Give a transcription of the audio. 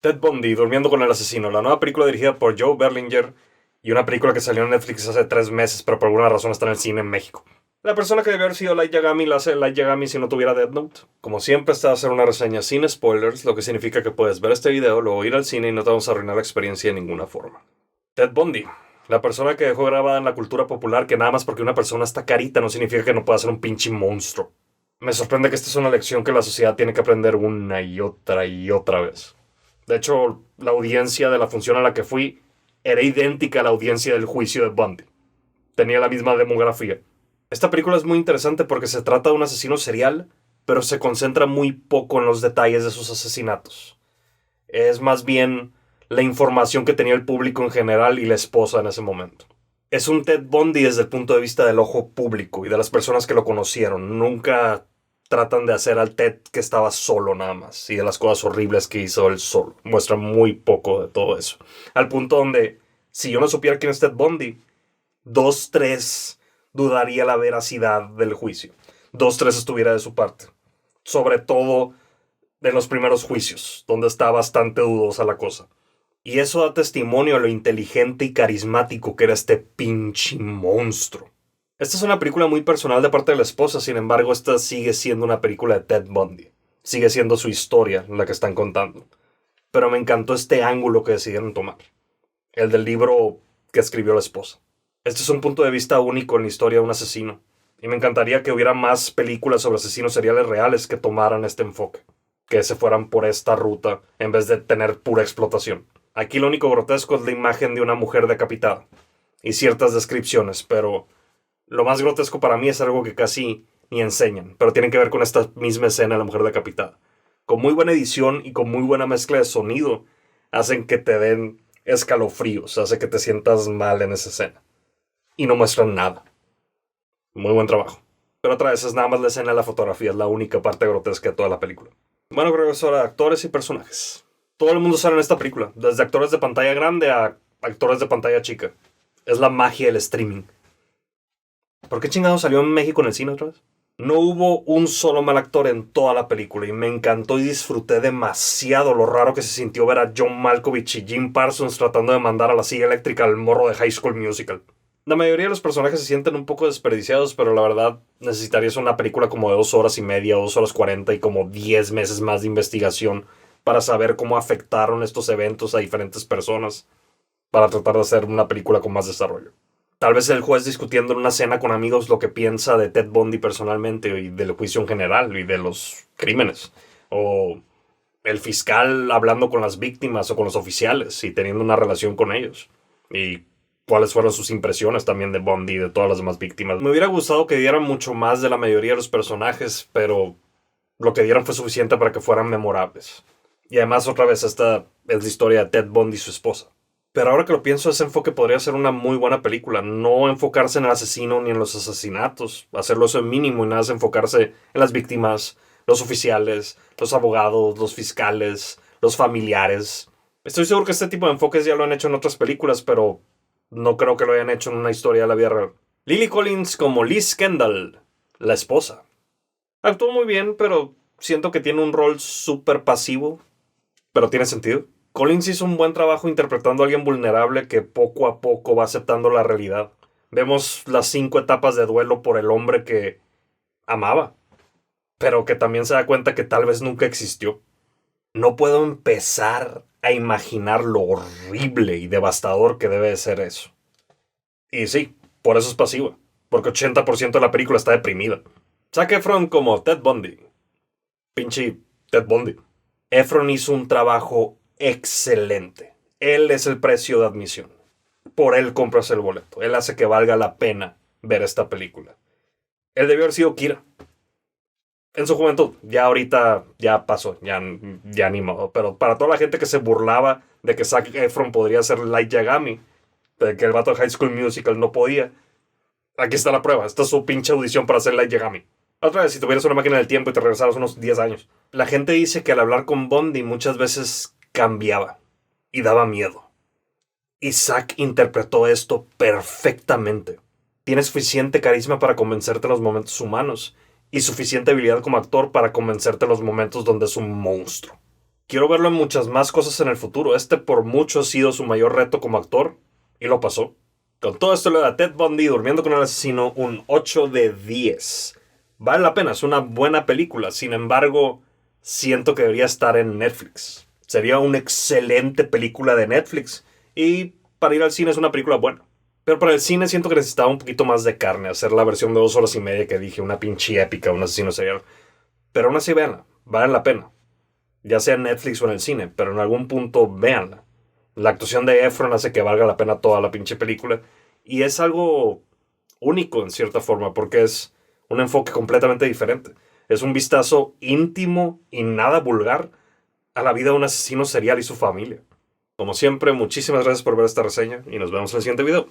Ted Bundy, Durmiendo con el asesino, la nueva película dirigida por Joe Berlinger y una película que salió en Netflix hace 3 meses, pero por alguna razón está en el cine en México. La persona que debió haber sido Light Yagami la hace Light Yagami si no tuviera Death Note. Como siempre, esta va a ser una reseña sin spoilers, lo que significa que puedes ver este video, luego ir al cine y no te vamos a arruinar la experiencia de ninguna forma. Ted Bundy, la persona que dejó grabada en la cultura popular que nada más porque una persona está carita no significa que no pueda ser un pinche monstruo. Me sorprende que esta es una lección que la sociedad tiene que aprender una y otra vez. De hecho, la audiencia de la función a la que fui era idéntica a la audiencia del juicio de Bundy. Tenía la misma demografía. Esta película es muy interesante porque se trata de un asesino serial, pero se concentra muy poco en los detalles de sus asesinatos. Es más bien la información que tenía el público en general y la esposa en ese momento. Es un Ted Bundy desde el punto de vista del ojo público y de las personas que lo conocieron. Nunca tratan de hacer al Ted que estaba solo nada más y de las cosas horribles que hizo él solo. Muestra muy poco de todo eso. Al punto donde, si yo no supiera quién es Ted Bundy, 2-3 dudaría la veracidad del juicio. 2-3 estuviera de su parte. Sobre todo en los primeros juicios, donde está bastante dudosa la cosa. Y eso da testimonio a lo inteligente y carismático que era este pinche monstruo. Esta es una película muy personal de parte de la esposa, sin embargo, esta sigue siendo una película de Ted Bundy. Sigue siendo su historia la que están contando. Pero me encantó este ángulo que decidieron tomar. El del libro que escribió la esposa. Este es un punto de vista único en la historia de un asesino. Y me encantaría que hubiera más películas sobre asesinos seriales reales que tomaran este enfoque. Que se fueran por esta ruta en vez de tener pura explotación. Aquí lo único grotesco es la imagen de una mujer decapitada. Y ciertas descripciones, pero lo más grotesco para mí es algo que casi ni enseñan, pero tienen que ver con esta misma escena de la mujer decapitada. Con muy buena edición y con muy buena mezcla de sonido, hacen que te den escalofríos, hace que te sientas mal en esa escena. Y no muestran nada. Muy buen trabajo. Pero otra vez es nada más la escena de la fotografía, es la única parte grotesca de toda la película. Bueno, creo que es hora de actores y personajes. Todo el mundo sale en esta película, desde actores de pantalla grande a actores de pantalla chica. Es la magia del streaming. ¿Por qué chingado salió en México en el cine otra vez? No hubo un solo mal actor en toda la película y me encantó y disfruté demasiado lo raro que se sintió ver a John Malkovich y Jim Parsons tratando de mandar a la silla eléctrica al morro de High School Musical. La mayoría de los personajes se sienten un poco desperdiciados, pero la verdad necesitarías una película como de 2 horas y media, 2 horas 40 y como 10 meses más de investigación para saber cómo afectaron estos eventos a diferentes personas para tratar de hacer una película con más desarrollo. Tal vez el juez discutiendo en una cena con amigos lo que piensa de Ted Bundy personalmente y del juicio en general y de los crímenes. O el fiscal hablando con las víctimas o con los oficiales y teniendo una relación con ellos. Y cuáles fueron sus impresiones también de Bundy y de todas las demás víctimas. Me hubiera gustado que dieran mucho más de la mayoría de los personajes, pero lo que dieron fue suficiente para que fueran memorables. Y además otra vez esta es la historia de Ted Bundy y su esposa. Pero ahora que lo pienso, ese enfoque podría ser una muy buena película. No enfocarse en el asesino ni en los asesinatos. Hacerlo eso en mínimo y nada más enfocarse en las víctimas, los oficiales, los abogados, los fiscales, los familiares. Estoy seguro que este tipo de enfoques ya lo han hecho en otras películas, pero no creo que lo hayan hecho en una historia de la vida real. Lily Collins como Liz Kendall, la esposa. Actuó muy bien, pero siento que tiene un rol súper pasivo. Pero tiene sentido. Collins hizo un buen trabajo interpretando a alguien vulnerable que poco a poco va aceptando la realidad. Vemos las 5 etapas de duelo por el hombre que amaba, pero que también se da cuenta que tal vez nunca existió. No puedo empezar a imaginar lo horrible y devastador que debe de ser eso. Y sí, por eso es pasiva, porque 80% de la película está deprimida. Zac Efron como Ted Bundy. Pinche Ted Bundy. Efron hizo un trabajo excelente. Él es el precio de admisión. Por él compras el boleto. Él hace que valga la pena ver esta película. Él debió haber sido Kira. En su juventud. Ya ahorita ya pasó. Ya ni modo. Pero para toda la gente que se burlaba de que Zac Efron podría ser Light Yagami, de que el vato de High School Musical no podía, aquí está la prueba. Esta es su pinche audición para ser Light Yagami. Otra vez, si tuvieras una máquina del tiempo y te regresaras unos 10 años. La gente dice que al hablar con Bundy muchas veces cambiaba y daba miedo. Y Zack interpretó esto perfectamente. Tiene suficiente carisma para convencerte en los momentos humanos y suficiente habilidad como actor para convencerte en los momentos donde es un monstruo. quiero verlo en muchas más cosas en el futuro. Este por mucho ha sido su mayor reto como actor y lo pasó. Con todo esto le da a Ted Bundy durmiendo con el asesino un 8 de 10. Vale la pena, es una buena película. Sin embargo, siento que debería estar en Netflix. Sería una excelente película de Netflix. Y para ir al cine es una película buena. Pero para el cine siento que necesitaba un poquito más de carne. Hacer la versión de 2 horas y media que dije, una pinche épica, un asesino serial. Pero aún así, véanla. Vale la pena. Ya sea en Netflix o en el cine. Pero en algún punto, véanla. La actuación de Efron hace que valga la pena toda la pinche película. Y es algo único en cierta forma. Porque es un enfoque completamente diferente. Es un vistazo íntimo y nada vulgar a la vida de un asesino serial y su familia. Como siempre, muchísimas gracias por ver esta reseña y nos vemos en el siguiente video.